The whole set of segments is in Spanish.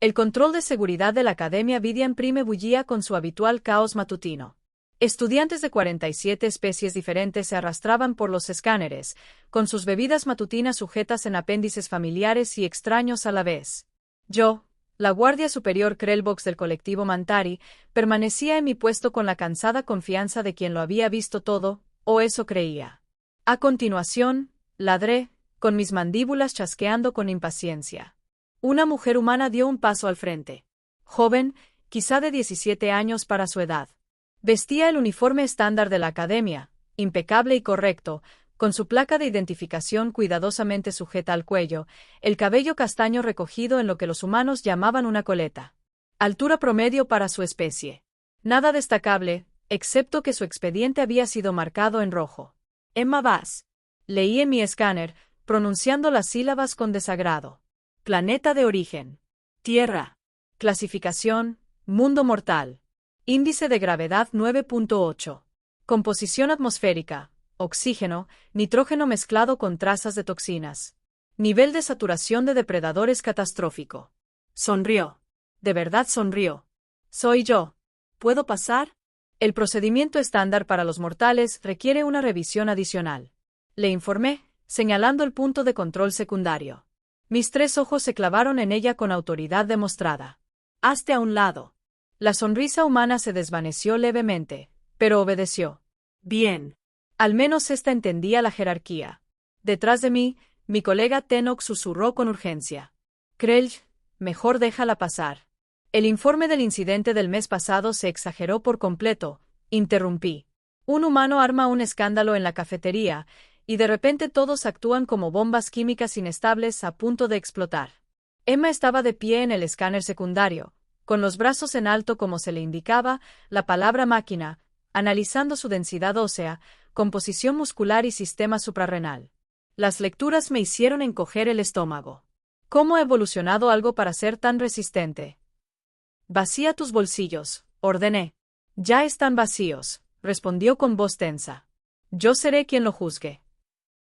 El control de seguridad de la Academia Vidian Prime bullía con su habitual caos matutino. Estudiantes de 47 especies diferentes se arrastraban por los escáneres, con sus bebidas matutinas sujetas en apéndices familiares y extraños a la vez. Yo, la guardia superior Krellbox del colectivo Mantari, permanecía en mi puesto con la cansada confianza de quien lo había visto todo, o eso creía. A continuación, ladré, con mis mandíbulas chasqueando con impaciencia. Una mujer humana dio un paso al frente. Joven, quizá de 17 años para su edad. Vestía el uniforme estándar de la academia, impecable y correcto, con su placa de identificación cuidadosamente sujeta al cuello, el cabello castaño recogido en lo que los humanos llamaban una coleta. Altura promedio para su especie. Nada destacable, excepto que su expediente había sido marcado en rojo. Emma Bass. Leí en mi escáner, pronunciando las sílabas con desagrado. Planeta de origen. Tierra. Clasificación, mundo mortal. Índice de gravedad 9.8. Composición atmosférica, oxígeno, nitrógeno mezclado con trazas de toxinas. Nivel de saturación de depredadores catastrófico. Sonrió. De verdad sonrió. Soy yo. ¿Puedo pasar? El procedimiento estándar para los mortales requiere una revisión adicional. Le informé, señalando el punto de control secundario. Mis 3 ojos se clavaron en ella con autoridad demostrada. Hazte a un lado. La sonrisa humana se desvaneció levemente, pero obedeció. Bien. Al menos esta entendía la jerarquía. Detrás de mí, mi colega Tenok susurró con urgencia. Krell, mejor déjala pasar. El informe del incidente del mes pasado se exageró por completo, interrumpí. Un humano arma un escándalo en la cafetería, y de repente todos actúan como bombas químicas inestables a punto de explotar. Emma estaba de pie en el escáner secundario, con los brazos en alto como se le indicaba la palabra máquina, analizando su densidad ósea, composición muscular y sistema suprarrenal. Las lecturas me hicieron encoger el estómago. ¿Cómo ha evolucionado algo para ser tan resistente? Vacía tus bolsillos, ordené. Ya están vacíos, respondió con voz tensa. Yo seré quien lo juzgue.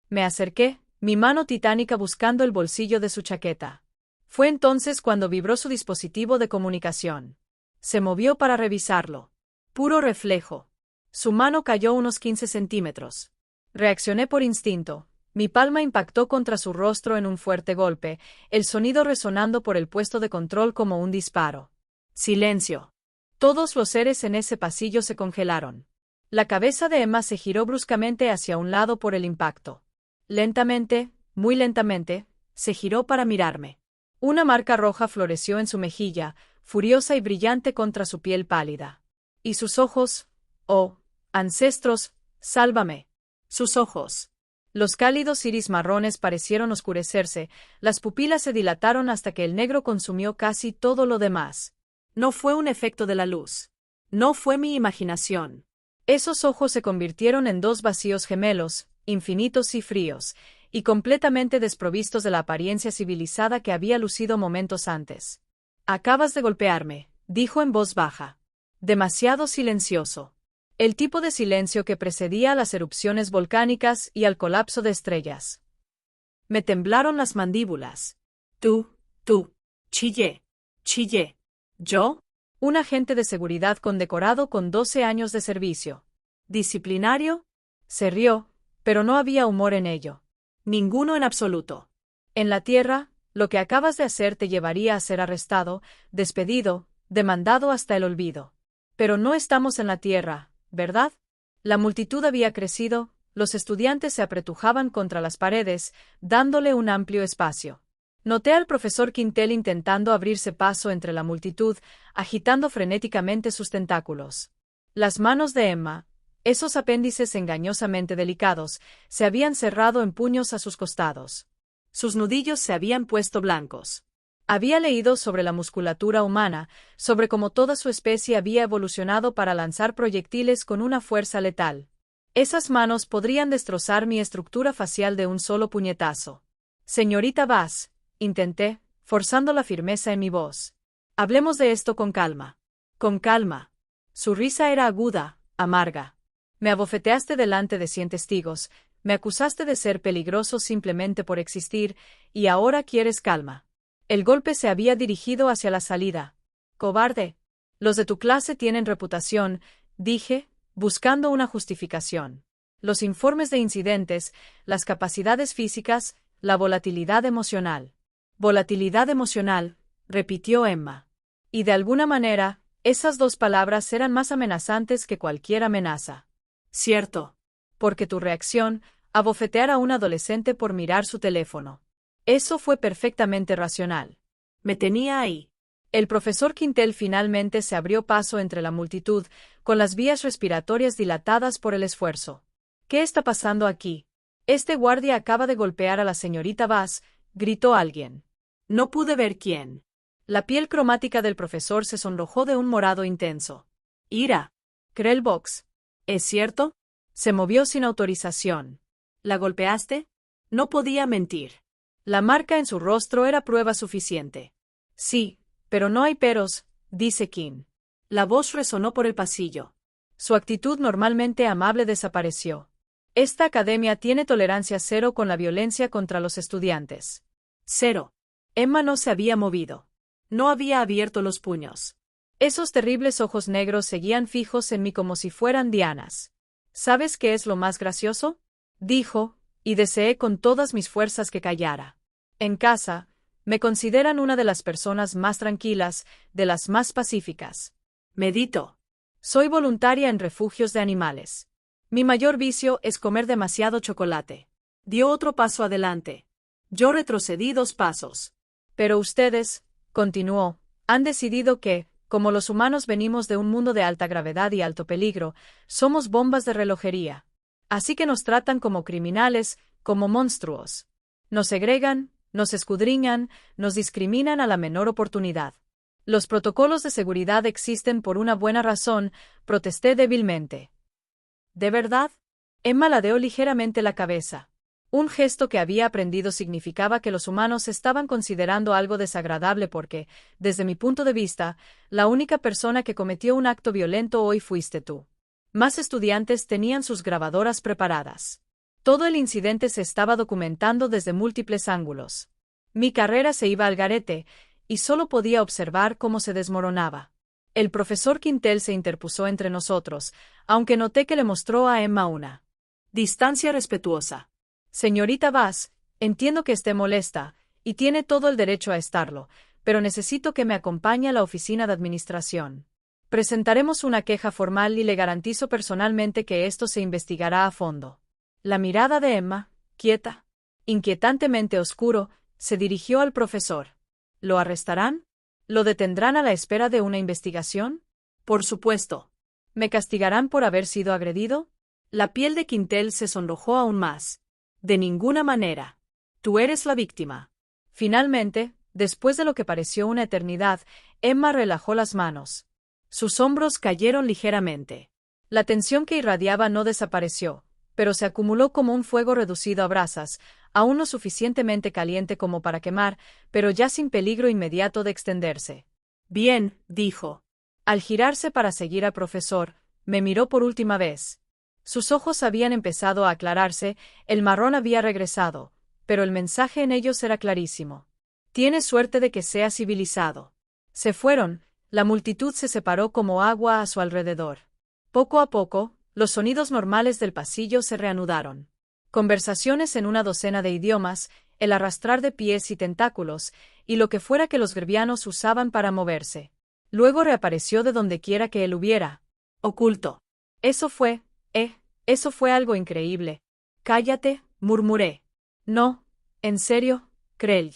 Me acerqué, mi mano titánica buscando el bolsillo de su chaqueta. Fue entonces cuando vibró su dispositivo de comunicación. Se movió para revisarlo. Puro reflejo. Su mano cayó unos 15 centímetros. Reaccioné por instinto. Mi palma impactó contra su rostro en un fuerte golpe, el sonido resonando por el puesto de control como un disparo. Silencio. Todos los seres en ese pasillo se congelaron. La cabeza de Emma se giró bruscamente hacia un lado por el impacto. Lentamente, muy lentamente, se giró para mirarme. Una marca roja floreció en su mejilla, furiosa y brillante contra su piel pálida. Y sus ojos, oh, ancestros, sálvame. Sus ojos. Los cálidos iris marrones parecieron oscurecerse, las pupilas se dilataron hasta que el negro consumió casi todo lo demás. No fue un efecto de la luz. No fue mi imaginación. Esos ojos se convirtieron en 2 vacíos gemelos, infinitos y fríos, y completamente desprovistos de la apariencia civilizada que había lucido momentos antes. Acabas de golpearme, dijo en voz baja. Demasiado silencioso. El tipo de silencio que precedía a las erupciones volcánicas y al colapso de estrellas. Me temblaron las mandíbulas. Tú, chillé. ¿Yo? Un agente de seguridad condecorado con 12 años de servicio. ¿Disciplinario? Se rió, pero no había humor en ello. Ninguno en absoluto. En la Tierra, lo que acabas de hacer te llevaría a ser arrestado, despedido, demandado hasta el olvido. Pero no estamos en la Tierra, ¿verdad? La multitud había crecido, los estudiantes se apretujaban contra las paredes, dándole un amplio espacio. Noté al profesor Quintel intentando abrirse paso entre la multitud, agitando frenéticamente sus tentáculos. Las manos de Emma, esos apéndices engañosamente delicados, se habían cerrado en puños a sus costados. Sus nudillos se habían puesto blancos. Había leído sobre la musculatura humana, sobre cómo toda su especie había evolucionado para lanzar proyectiles con una fuerza letal. Esas manos podrían destrozar mi estructura facial de un solo puñetazo. Señorita Bass, intenté, forzando la firmeza en mi voz. Hablemos de esto con calma. Con calma. Su risa era aguda, amarga. Me abofeteaste delante de 100 testigos, me acusaste de ser peligroso simplemente por existir, y ahora quieres calma. El golpe se había dirigido hacia la salida. Cobarde. Los de tu clase tienen reputación, dije, buscando una justificación. Los informes de incidentes, las capacidades físicas, la volatilidad emocional. Volatilidad emocional, repitió Emma. Y de alguna manera, esas dos palabras eran más amenazantes que cualquier amenaza. Cierto. Porque tu reacción, abofetear a un adolescente por mirar su teléfono. Eso fue perfectamente racional. Me tenía ahí. El profesor Quintel finalmente se abrió paso entre la multitud, con las vías respiratorias dilatadas por el esfuerzo. ¿Qué está pasando aquí? Este guardia acaba de golpear a la señorita Bass, gritó alguien. No pude ver quién. La piel cromática del profesor se sonrojó de un morado intenso. Ira. Krellbox. ¿Es cierto? Se movió sin autorización. ¿La golpeaste? No podía mentir. La marca en su rostro era prueba suficiente. Sí, pero no hay peros, dice Kim. La voz resonó por el pasillo. Su actitud normalmente amable desapareció. Esta academia tiene tolerancia cero con la violencia contra los estudiantes. Cero. Emma no se había movido. No había abierto los puños. Esos terribles ojos negros seguían fijos en mí como si fueran dianas. ¿Sabes qué es lo más gracioso? Dijo, y deseé con todas mis fuerzas que callara. En casa, me consideran una de las personas más tranquilas, de las más pacíficas. Medito. Soy voluntaria en refugios de animales. Mi mayor vicio es comer demasiado chocolate. Dio otro paso adelante. Yo retrocedí 2 pasos. Pero ustedes, continuó, han decidido que, como los humanos venimos de un mundo de alta gravedad y alto peligro, somos bombas de relojería. Así que nos tratan como criminales, como monstruos. Nos segregan, nos escudriñan, nos discriminan a la menor oportunidad. Los protocolos de seguridad existen por una buena razón, protesté débilmente. ¿De verdad? Emma ladeó ligeramente la cabeza. Un gesto que había aprendido significaba que los humanos estaban considerando algo desagradable porque, desde mi punto de vista, la única persona que cometió un acto violento hoy fuiste tú. Más estudiantes tenían sus grabadoras preparadas. Todo el incidente se estaba documentando desde múltiples ángulos. Mi carrera se iba al garete, y solo podía observar cómo se desmoronaba. El profesor Quintel se interpuso entre nosotros, aunque noté que le mostró a Emma una distancia respetuosa. Señorita Bass, entiendo que esté molesta, y tiene todo el derecho a estarlo, pero necesito que me acompañe a la oficina de administración. Presentaremos una queja formal y le garantizo personalmente que esto se investigará a fondo. La mirada de Emma, quieta, inquietantemente oscuro, se dirigió al profesor. ¿Lo arrestarán? ¿Lo detendrán a la espera de una investigación? Por supuesto. ¿Me castigarán por haber sido agredido? La piel de Quintel se sonrojó aún más. De ninguna manera. Tú eres la víctima. Finalmente, después de lo que pareció una eternidad, Emma relajó las manos. Sus hombros cayeron ligeramente. La tensión que irradiaba no desapareció, pero se acumuló como un fuego reducido a brasas, aún no suficientemente caliente como para quemar, pero ya sin peligro inmediato de extenderse. Bien, dijo. Al girarse para seguir al profesor, me miró por última vez. Sus ojos habían empezado a aclararse, el marrón había regresado, pero el mensaje en ellos era clarísimo. Tienes suerte de que sea civilizado. Se fueron, la multitud se separó como agua a su alrededor. Poco a poco, los sonidos normales del pasillo se reanudaron. Conversaciones en una docena de idiomas, el arrastrar de pies y tentáculos, y lo que fuera que los grevianos usaban para moverse. Luego reapareció de donde quiera que él hubiera. Oculto. Eso fue algo increíble. Cállate, murmuré. No, en serio, Krell.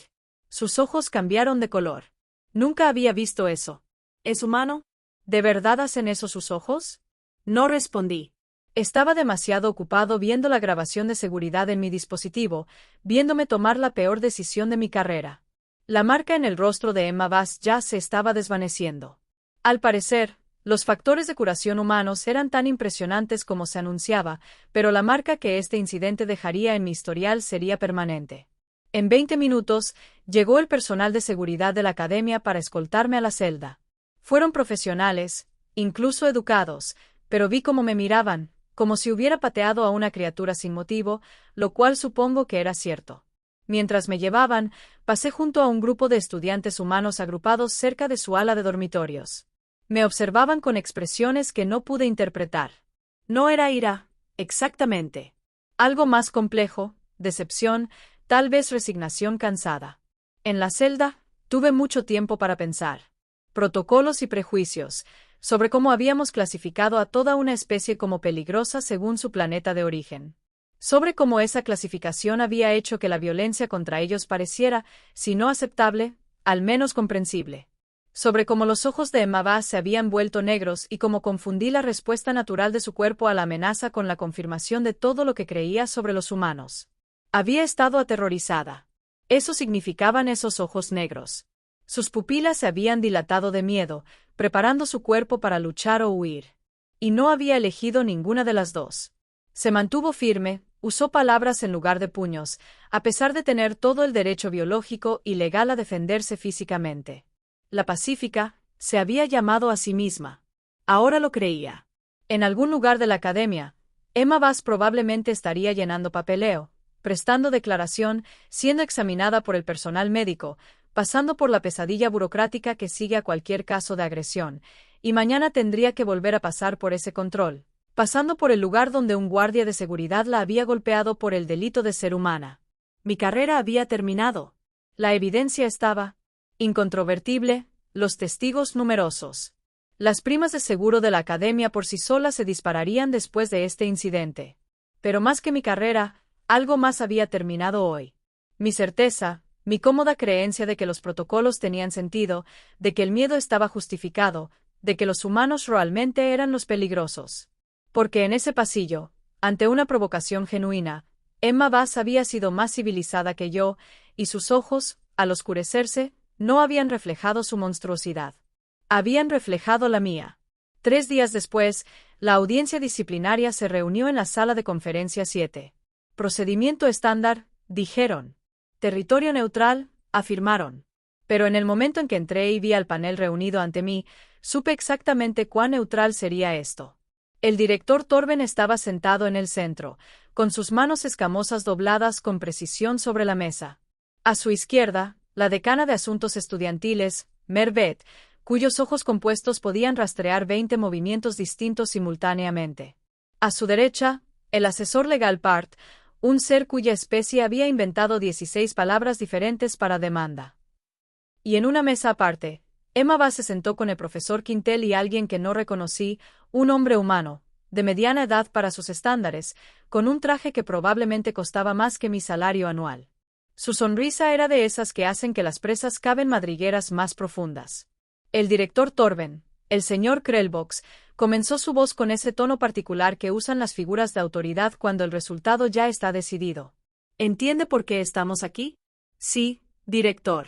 Sus ojos cambiaron de color. Nunca había visto eso. ¿Es humano? ¿De verdad hacen eso sus ojos? No respondí. Estaba demasiado ocupado viendo la grabación de seguridad en mi dispositivo, viéndome tomar la peor decisión de mi carrera. La marca en el rostro de Emma Bass ya se estaba desvaneciendo. Al parecer, los factores de curación humanos eran tan impresionantes como se anunciaba, pero la marca que este incidente dejaría en mi historial sería permanente. En 20 minutos, llegó el personal de seguridad de la academia para escoltarme a la celda. Fueron profesionales, incluso educados, pero vi cómo me miraban, como si hubiera pateado a una criatura sin motivo, lo cual supongo que era cierto. Mientras me llevaban, pasé junto a un grupo de estudiantes humanos agrupados cerca de su ala de dormitorios. Me observaban con expresiones que no pude interpretar. No era ira, exactamente. Algo más complejo, decepción, tal vez resignación cansada. En la celda, tuve mucho tiempo para pensar. Protocolos y prejuicios, sobre cómo habíamos clasificado a toda una especie como peligrosa según su planeta de origen. Sobre cómo esa clasificación había hecho que la violencia contra ellos pareciera, si no aceptable, al menos comprensible. Sobre cómo los ojos de Emma Bass se habían vuelto negros y cómo confundí la respuesta natural de su cuerpo a la amenaza con la confirmación de todo lo que creía sobre los humanos. Había estado aterrorizada. Eso significaban esos ojos negros. Sus pupilas se habían dilatado de miedo, preparando su cuerpo para luchar o huir. Y no había elegido ninguna de las dos. Se mantuvo firme, usó palabras en lugar de puños, a pesar de tener todo el derecho biológico y legal a defenderse físicamente. La pacífica se había llamado a sí misma. Ahora lo creía. En algún lugar de la academia, Emma Bass probablemente estaría llenando papeleo, prestando declaración, siendo examinada por el personal médico, pasando por la pesadilla burocrática que sigue a cualquier caso de agresión, y mañana tendría que volver a pasar por ese control, pasando por el lugar donde un guardia de seguridad la había golpeado por el delito de ser humana. Mi carrera había terminado. La evidencia estaba incontrovertible, los testigos numerosos. Las primas de seguro de la academia por sí solas se dispararían después de este incidente. Pero más que mi carrera, algo más había terminado hoy. Mi certeza, mi cómoda creencia de que los protocolos tenían sentido, de que el miedo estaba justificado, de que los humanos realmente eran los peligrosos. Porque en ese pasillo, ante una provocación genuina, Emma Bass había sido más civilizada que yo, y sus ojos, al oscurecerse, no habían reflejado su monstruosidad. Habían reflejado la mía. 3 días después, la audiencia disciplinaria se reunió en la sala de conferencia 7. Procedimiento estándar, dijeron. Territorio neutral, afirmaron. Pero en el momento en que entré y vi al panel reunido ante mí, supe exactamente cuán neutral sería esto. El director Torben estaba sentado en el centro, con sus manos escamosas dobladas con precisión sobre la mesa. A su izquierda, la decana de asuntos estudiantiles, Mervet, cuyos ojos compuestos podían rastrear 20 movimientos distintos simultáneamente. A su derecha, el asesor legal Part, un ser cuya especie había inventado 16 palabras diferentes para demanda. Y en una mesa aparte, Emma Bass se sentó con el profesor Quintel y alguien que no reconocí, un hombre humano, de mediana edad para sus estándares, con un traje que probablemente costaba más que mi salario anual. Su sonrisa era de esas que hacen que las presas caben madrigueras más profundas. El director Torben, el señor Krellbox, comenzó su voz con ese tono particular que usan las figuras de autoridad cuando el resultado ya está decidido. ¿Entiende por qué estamos aquí? Sí, director.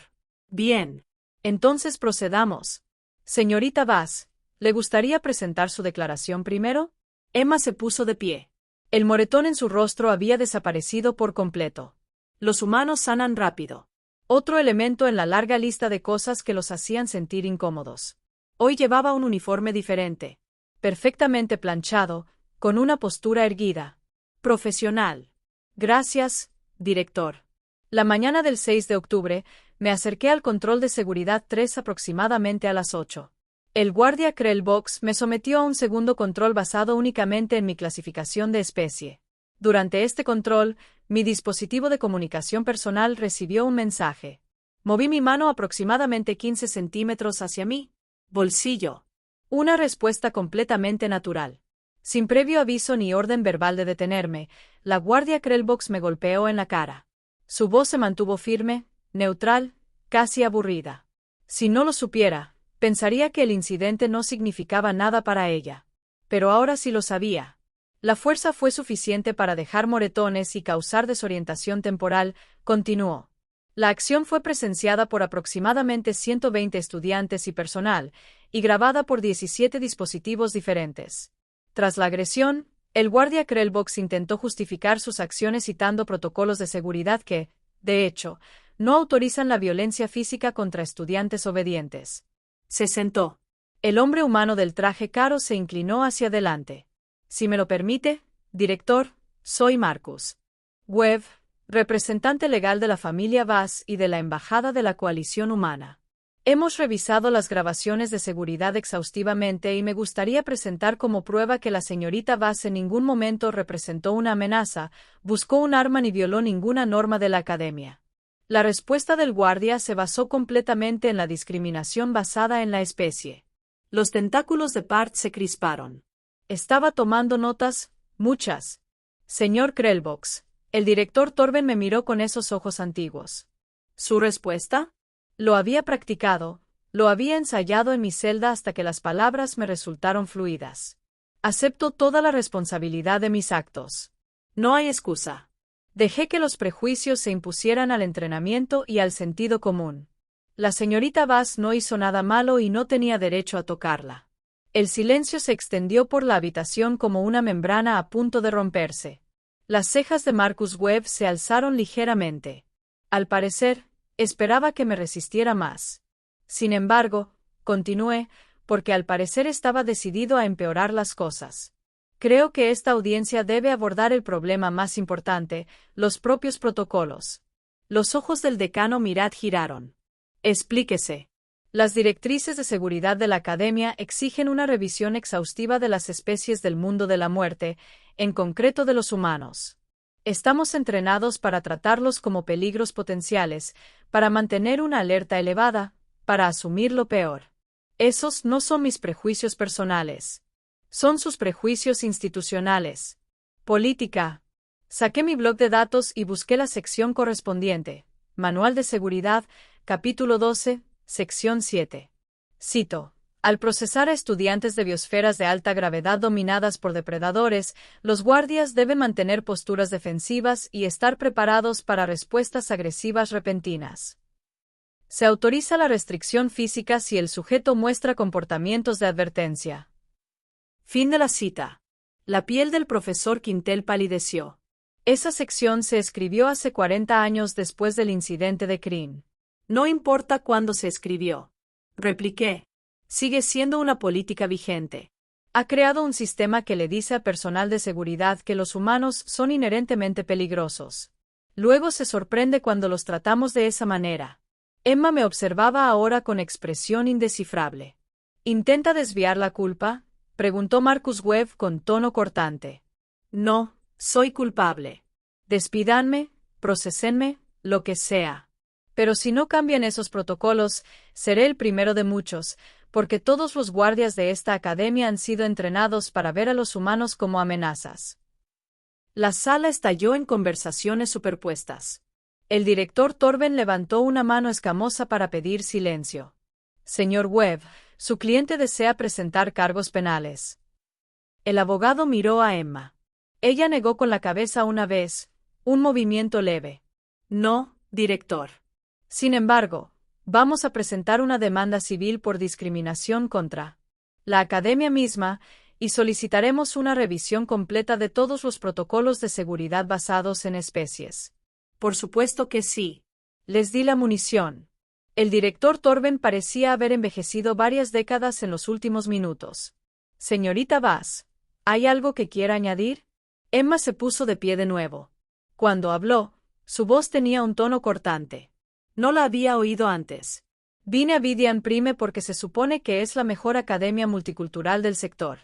Bien. Entonces procedamos. Señorita Bass, ¿le gustaría presentar su declaración primero? Emma se puso de pie. El moretón en su rostro había desaparecido por completo. Los humanos sanan rápido. Otro elemento en la larga lista de cosas que los hacían sentir incómodos. Hoy llevaba un uniforme diferente. Perfectamente planchado, con una postura erguida. Profesional. Gracias, director. La mañana del 6 de octubre, me acerqué al control de seguridad 3 aproximadamente a las 8. El guardia Krellbox me sometió a un segundo control basado únicamente en mi clasificación de especie. Durante este control, mi dispositivo de comunicación personal recibió un mensaje. Moví mi mano aproximadamente 15 centímetros hacia mi bolsillo. Una respuesta completamente natural. Sin previo aviso ni orden verbal de detenerme, la guardia Krellbox me golpeó en la cara. Su voz se mantuvo firme, neutral, casi aburrida. Si no lo supiera, pensaría que el incidente no significaba nada para ella. Pero ahora sí lo sabía. La fuerza fue suficiente para dejar moretones y causar desorientación temporal, continuó. La acción fue presenciada por aproximadamente 120 estudiantes y personal, y grabada por 17 dispositivos diferentes. Tras la agresión, el guardia Krellbox intentó justificar sus acciones citando protocolos de seguridad que, de hecho, no autorizan la violencia física contra estudiantes obedientes. Se sentó. El hombre humano del traje caro se inclinó hacia adelante. Si me lo permite, director, soy Marcus Webb, representante legal de la familia Vaz y de la Embajada de la Coalición Humana. Hemos revisado las grabaciones de seguridad exhaustivamente y me gustaría presentar como prueba que la señorita Vaz en ningún momento representó una amenaza, buscó un arma ni violó ninguna norma de la academia. La respuesta del guardia se basó completamente en la discriminación basada en la especie. Los tentáculos de Bart se crisparon. Estaba tomando notas, muchas. Señor Krellbox, el director Torben me miró con esos ojos antiguos. ¿Su respuesta? Lo había practicado, lo había ensayado en mi celda hasta que las palabras me resultaron fluidas. Acepto toda la responsabilidad de mis actos. No hay excusa. Dejé que los prejuicios se impusieran al entrenamiento y al sentido común. La señorita Vaz no hizo nada malo y no tenía derecho a tocarla. El silencio se extendió por la habitación como una membrana a punto de romperse. Las cejas de Marcus Webb se alzaron ligeramente. Al parecer, esperaba que me resistiera más. Sin embargo, continué, porque al parecer estaba decidido a empeorar las cosas. Creo que esta audiencia debe abordar el problema más importante, los propios protocolos. Los ojos del decano Mirad giraron. Explíquese. Las directrices de seguridad de la Academia exigen una revisión exhaustiva de las especies del mundo de la muerte, en concreto de los humanos. Estamos entrenados para tratarlos como peligros potenciales, para mantener una alerta elevada, para asumir lo peor. Esos no son mis prejuicios personales. Son sus prejuicios institucionales. Política. Saqué mi bloc de datos y busqué la sección correspondiente. Manual de Seguridad, capítulo 12, sección 7. Cito. Al procesar a estudiantes de biosferas de alta gravedad dominadas por depredadores, los guardias deben mantener posturas defensivas y estar preparados para respuestas agresivas repentinas. Se autoriza la restricción física si el sujeto muestra comportamientos de advertencia. Fin de la cita. La piel del profesor Quintel palideció. Esa sección se escribió hace 40 años después del incidente de Kryn. No importa cuándo se escribió. Repliqué. Sigue siendo una política vigente. Ha creado un sistema que le dice a personal de seguridad que los humanos son inherentemente peligrosos. Luego se sorprende cuando los tratamos de esa manera. Emma me observaba ahora con expresión indescifrable. ¿Intenta desviar la culpa?, preguntó Marcus Webb con tono cortante. No, soy culpable. Despídanme, procesenme, lo que sea. Pero si no cambian esos protocolos, seré el primero de muchos, porque todos los guardias de esta academia han sido entrenados para ver a los humanos como amenazas. La sala estalló en conversaciones superpuestas. El director Torben levantó una mano escamosa para pedir silencio. Señor Webb, su cliente desea presentar cargos penales. El abogado miró a Emma. Ella negó con la cabeza una vez, un movimiento leve. No, director. Sin embargo, vamos a presentar una demanda civil por discriminación contra la academia misma y solicitaremos una revisión completa de todos los protocolos de seguridad basados en especies. Por supuesto que sí. Les di la munición. El director Torben parecía haber envejecido varias décadas en los últimos minutos. Señorita Vaz, ¿hay algo que quiera añadir? Emma se puso de pie de nuevo. Cuando habló, su voz tenía un tono cortante. No la había oído antes. Vine a Vidian Prime porque se supone que es la mejor academia multicultural del sector.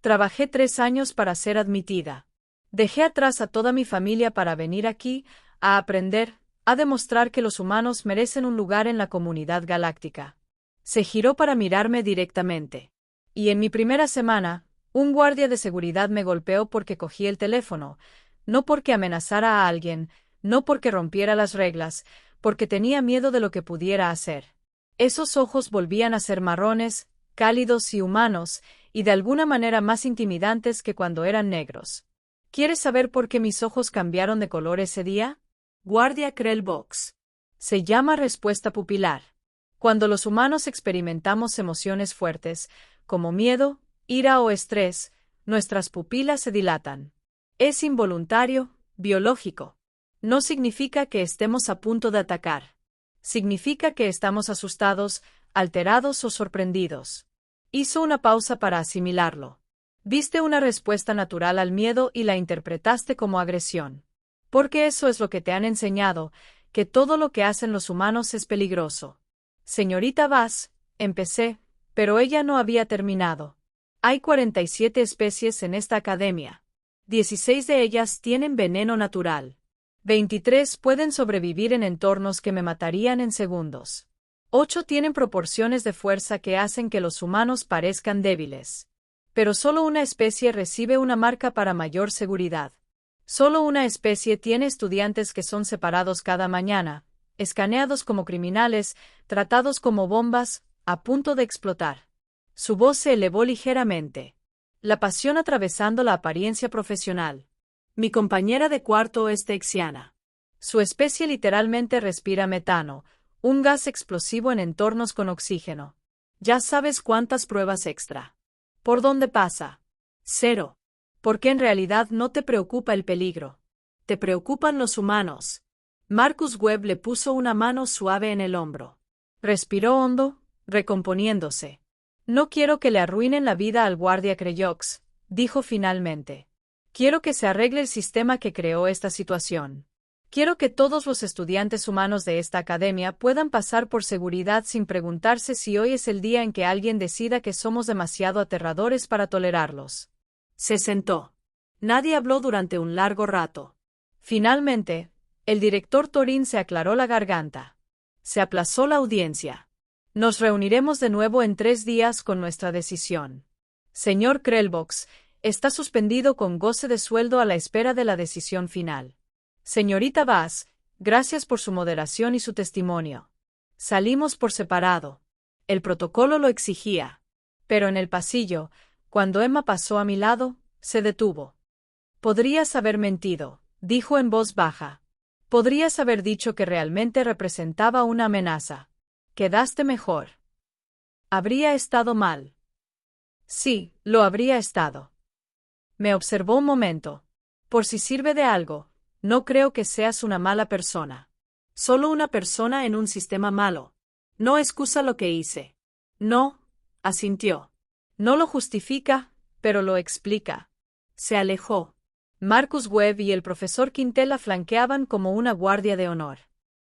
Trabajé 3 años para ser admitida. Dejé atrás a toda mi familia para venir aquí, a aprender, a demostrar que los humanos merecen un lugar en la comunidad galáctica. Se giró para mirarme directamente. Y en mi primera semana, un guardia de seguridad me golpeó porque cogí el teléfono, no porque amenazara a alguien, no porque rompiera las reglas, porque tenía miedo de lo que pudiera hacer. Esos ojos volvían a ser marrones, cálidos y humanos, y de alguna manera más intimidantes que cuando eran negros. ¿Quieres saber por qué mis ojos cambiaron de color ese día? Guardia Krellbox. Se llama respuesta pupilar. Cuando los humanos experimentamos emociones fuertes, como miedo, ira o estrés, nuestras pupilas se dilatan. Es involuntario, biológico. No significa que estemos a punto de atacar. Significa que estamos asustados, alterados o sorprendidos. Hizo una pausa para asimilarlo. Viste una respuesta natural al miedo y la interpretaste como agresión. Porque eso es lo que te han enseñado, que todo lo que hacen los humanos es peligroso. Señorita Bass, empecé, pero ella no había terminado. Hay 47 especies en esta academia. 16 de ellas tienen veneno natural. 23 pueden sobrevivir en entornos que me matarían en segundos. 8 tienen proporciones de fuerza que hacen que los humanos parezcan débiles. Pero solo una especie recibe una marca para mayor seguridad. Solo una especie tiene estudiantes que son separados cada mañana, escaneados como criminales, tratados como bombas, a punto de explotar. Su voz se elevó ligeramente. La pasión atravesando la apariencia profesional. Mi compañera de cuarto es texiana. Su especie literalmente respira metano, un gas explosivo en entornos con oxígeno. Ya sabes cuántas pruebas extra. ¿Por dónde pasa? 0. Porque en realidad no te preocupa el peligro. Te preocupan los humanos. Marcus Webb le puso una mano suave en el hombro. Respiró hondo, recomponiéndose. No quiero que le arruinen la vida al guardia Creyox, dijo finalmente. Quiero que se arregle el sistema que creó esta situación. Quiero que todos los estudiantes humanos de esta academia puedan pasar por seguridad sin preguntarse si hoy es el día en que alguien decida que somos demasiado aterradores para tolerarlos. Se sentó. Nadie habló durante un largo rato. Finalmente, el director Torin se aclaró la garganta. Se aplazó la audiencia. Nos reuniremos de nuevo en 3 días con nuestra decisión. Señor Krellbox, está suspendido con goce de sueldo a la espera de la decisión final. Señorita Bass, gracias por su moderación y su testimonio. Salimos por separado. El protocolo lo exigía. Pero en el pasillo, cuando Emma pasó a mi lado, se detuvo. Podrías haber mentido, dijo en voz baja. Podrías haber dicho que realmente representaba una amenaza. Quedaste mejor. Habría estado mal. Sí, lo habría estado. Me observó un momento. Por si sirve de algo, no creo que seas una mala persona. Solo una persona en un sistema malo. No excusa lo que hice. No, asintió. No lo justifica, pero lo explica. Se alejó. Marcus Webb y el profesor Quintela flanqueaban como una guardia de honor.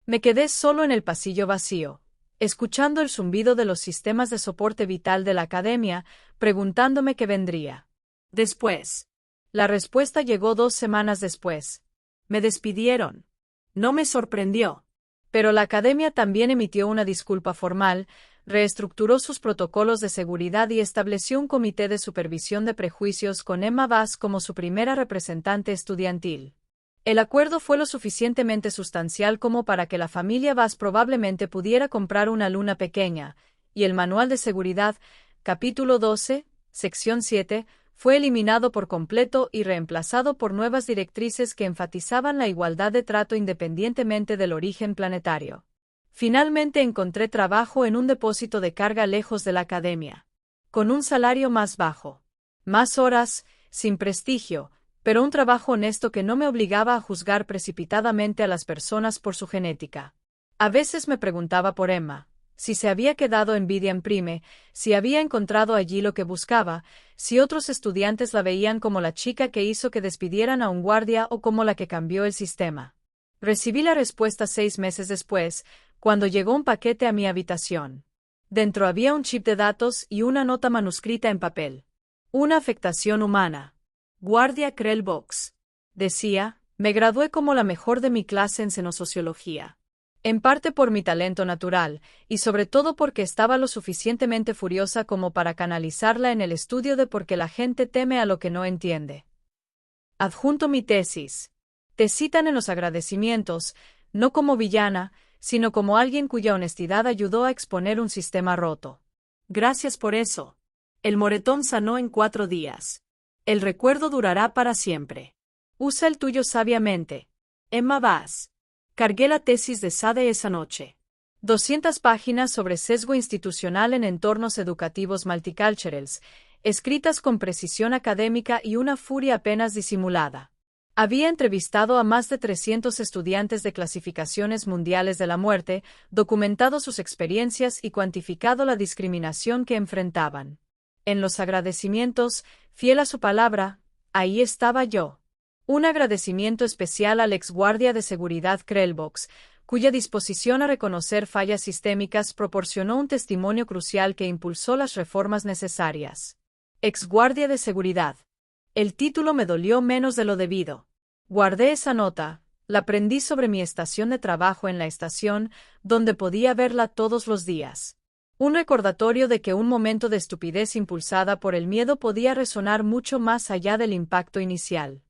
Me quedé solo en el pasillo vacío, escuchando el zumbido de los sistemas de soporte vital de la academia, preguntándome qué vendría. Después. La respuesta llegó 2 semanas después. Me despidieron. No me sorprendió. Pero la academia también emitió una disculpa formal, reestructuró sus protocolos de seguridad y estableció un comité de supervisión de prejuicios con Emma Bass como su primera representante estudiantil. El acuerdo fue lo suficientemente sustancial como para que la familia Bass probablemente pudiera comprar una luna pequeña, y el manual de seguridad, capítulo 12, sección 7, fue eliminado por completo y reemplazado por nuevas directrices que enfatizaban la igualdad de trato independientemente del origen planetario. Finalmente encontré trabajo en un depósito de carga lejos de la academia. Con un salario más bajo. Más horas, sin prestigio, pero un trabajo honesto que no me obligaba a juzgar precipitadamente a las personas por su genética. A veces me preguntaba por Emma, si se había quedado en Vidian Prime, si había encontrado allí lo que buscaba, si otros estudiantes la veían como la chica que hizo que despidieran a un guardia o como la que cambió el sistema. Recibí la respuesta 6 meses después, cuando llegó un paquete a mi habitación. Dentro había un chip de datos y una nota manuscrita en papel. Una afectación humana. Guardia Krellbox. Decía, me gradué como la mejor de mi clase en xenosociología. En parte por mi talento natural, y sobre todo porque estaba lo suficientemente furiosa como para canalizarla en el estudio de por qué la gente teme a lo que no entiende. Adjunto mi tesis. Te citan en los agradecimientos, no como villana, sino como alguien cuya honestidad ayudó a exponer un sistema roto. Gracias por eso. El moretón sanó en 4 días. El recuerdo durará para siempre. Usa el tuyo sabiamente. Emma Bass. Cargué la tesis de Sade esa noche. 200 páginas sobre sesgo institucional en entornos educativos multiculturals, escritas con precisión académica y una furia apenas disimulada. Había entrevistado a más de 300 estudiantes de clasificaciones mundiales de la muerte, documentado sus experiencias y cuantificado la discriminación que enfrentaban. En los agradecimientos, fiel a su palabra, ahí estaba yo. Un agradecimiento especial al ex guardia de seguridad Krellbox, cuya disposición a reconocer fallas sistémicas proporcionó un testimonio crucial que impulsó las reformas necesarias. Ex guardia de seguridad. El título me dolió menos de lo debido. Guardé esa nota, la prendí sobre mi estación de trabajo en la estación, donde podía verla todos los días. Un recordatorio de que un momento de estupidez impulsada por el miedo podía resonar mucho más allá del impacto inicial.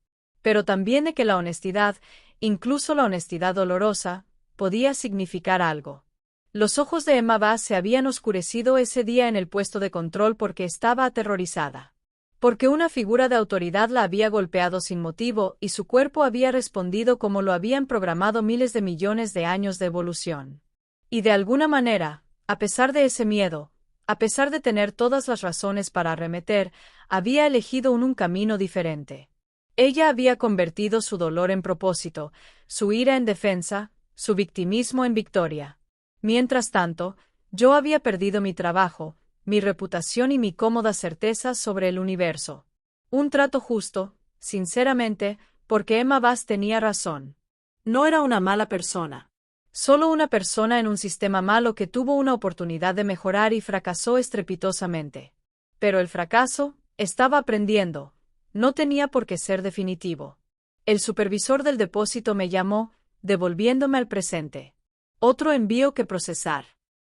Pero también de que la honestidad, incluso la honestidad dolorosa, podía significar algo. Los ojos de Emma Bass se habían oscurecido ese día en el puesto de control porque estaba aterrorizada. Porque una figura de autoridad la había golpeado sin motivo y su cuerpo había respondido como lo habían programado miles de millones de años de evolución. Y de alguna manera, a pesar de ese miedo, a pesar de tener todas las razones para arremeter, había elegido un camino diferente. Ella había convertido su dolor en propósito, su ira en defensa, su victimismo en victoria. Mientras tanto, yo había perdido mi trabajo, mi reputación y mi cómoda certeza sobre el universo. Un trato justo, sinceramente, porque Emma Bass tenía razón. No era una mala persona. Solo una persona en un sistema malo que tuvo una oportunidad de mejorar y fracasó estrepitosamente. Pero el fracaso, estaba aprendiendo, no tenía por qué ser definitivo. El supervisor del depósito me llamó, devolviéndome al presente. Otro envío que procesar.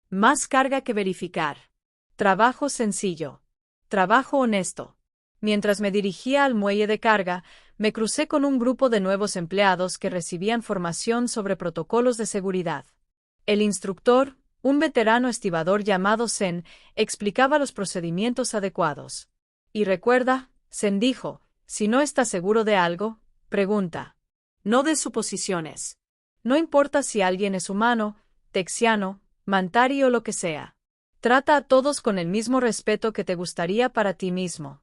Más carga que verificar. Trabajo sencillo. Trabajo honesto. Mientras me dirigía al muelle de carga, me crucé con un grupo de nuevos empleados que recibían formación sobre protocolos de seguridad. El instructor, un veterano estibador llamado Zen, explicaba los procedimientos adecuados. Y recuerda, Zen dijo, si no estás seguro de algo, pregunta. No des suposiciones. No importa si alguien es humano, texiano, mantari o lo que sea. Trata a todos con el mismo respeto que te gustaría para ti mismo.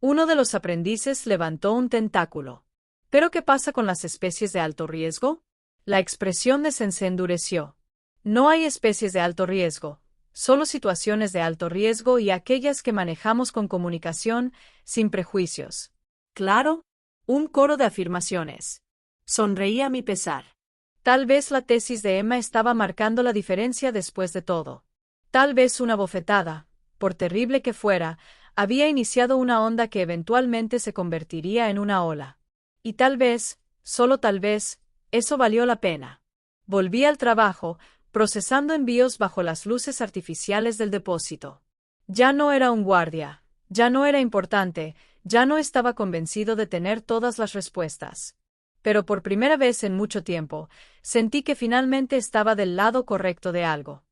Uno de los aprendices levantó un tentáculo. ¿Pero qué pasa con las especies de alto riesgo? La expresión de Zen se endureció. No hay especies de alto riesgo, solo situaciones de alto riesgo y aquellas que manejamos con comunicación, sin prejuicios. ¿Claro? Un coro de afirmaciones. Sonreí a mi pesar. Tal vez la tesis de Emma estaba marcando la diferencia después de todo. Tal vez una bofetada, por terrible que fuera, había iniciado una onda que eventualmente se convertiría en una ola. Y tal vez, solo tal vez, eso valió la pena. Volví al trabajo, procesando envíos bajo las luces artificiales del depósito. Ya no era un guardia, ya no era importante, ya no estaba convencido de tener todas las respuestas. Pero por primera vez en mucho tiempo, sentí que finalmente estaba del lado correcto de algo.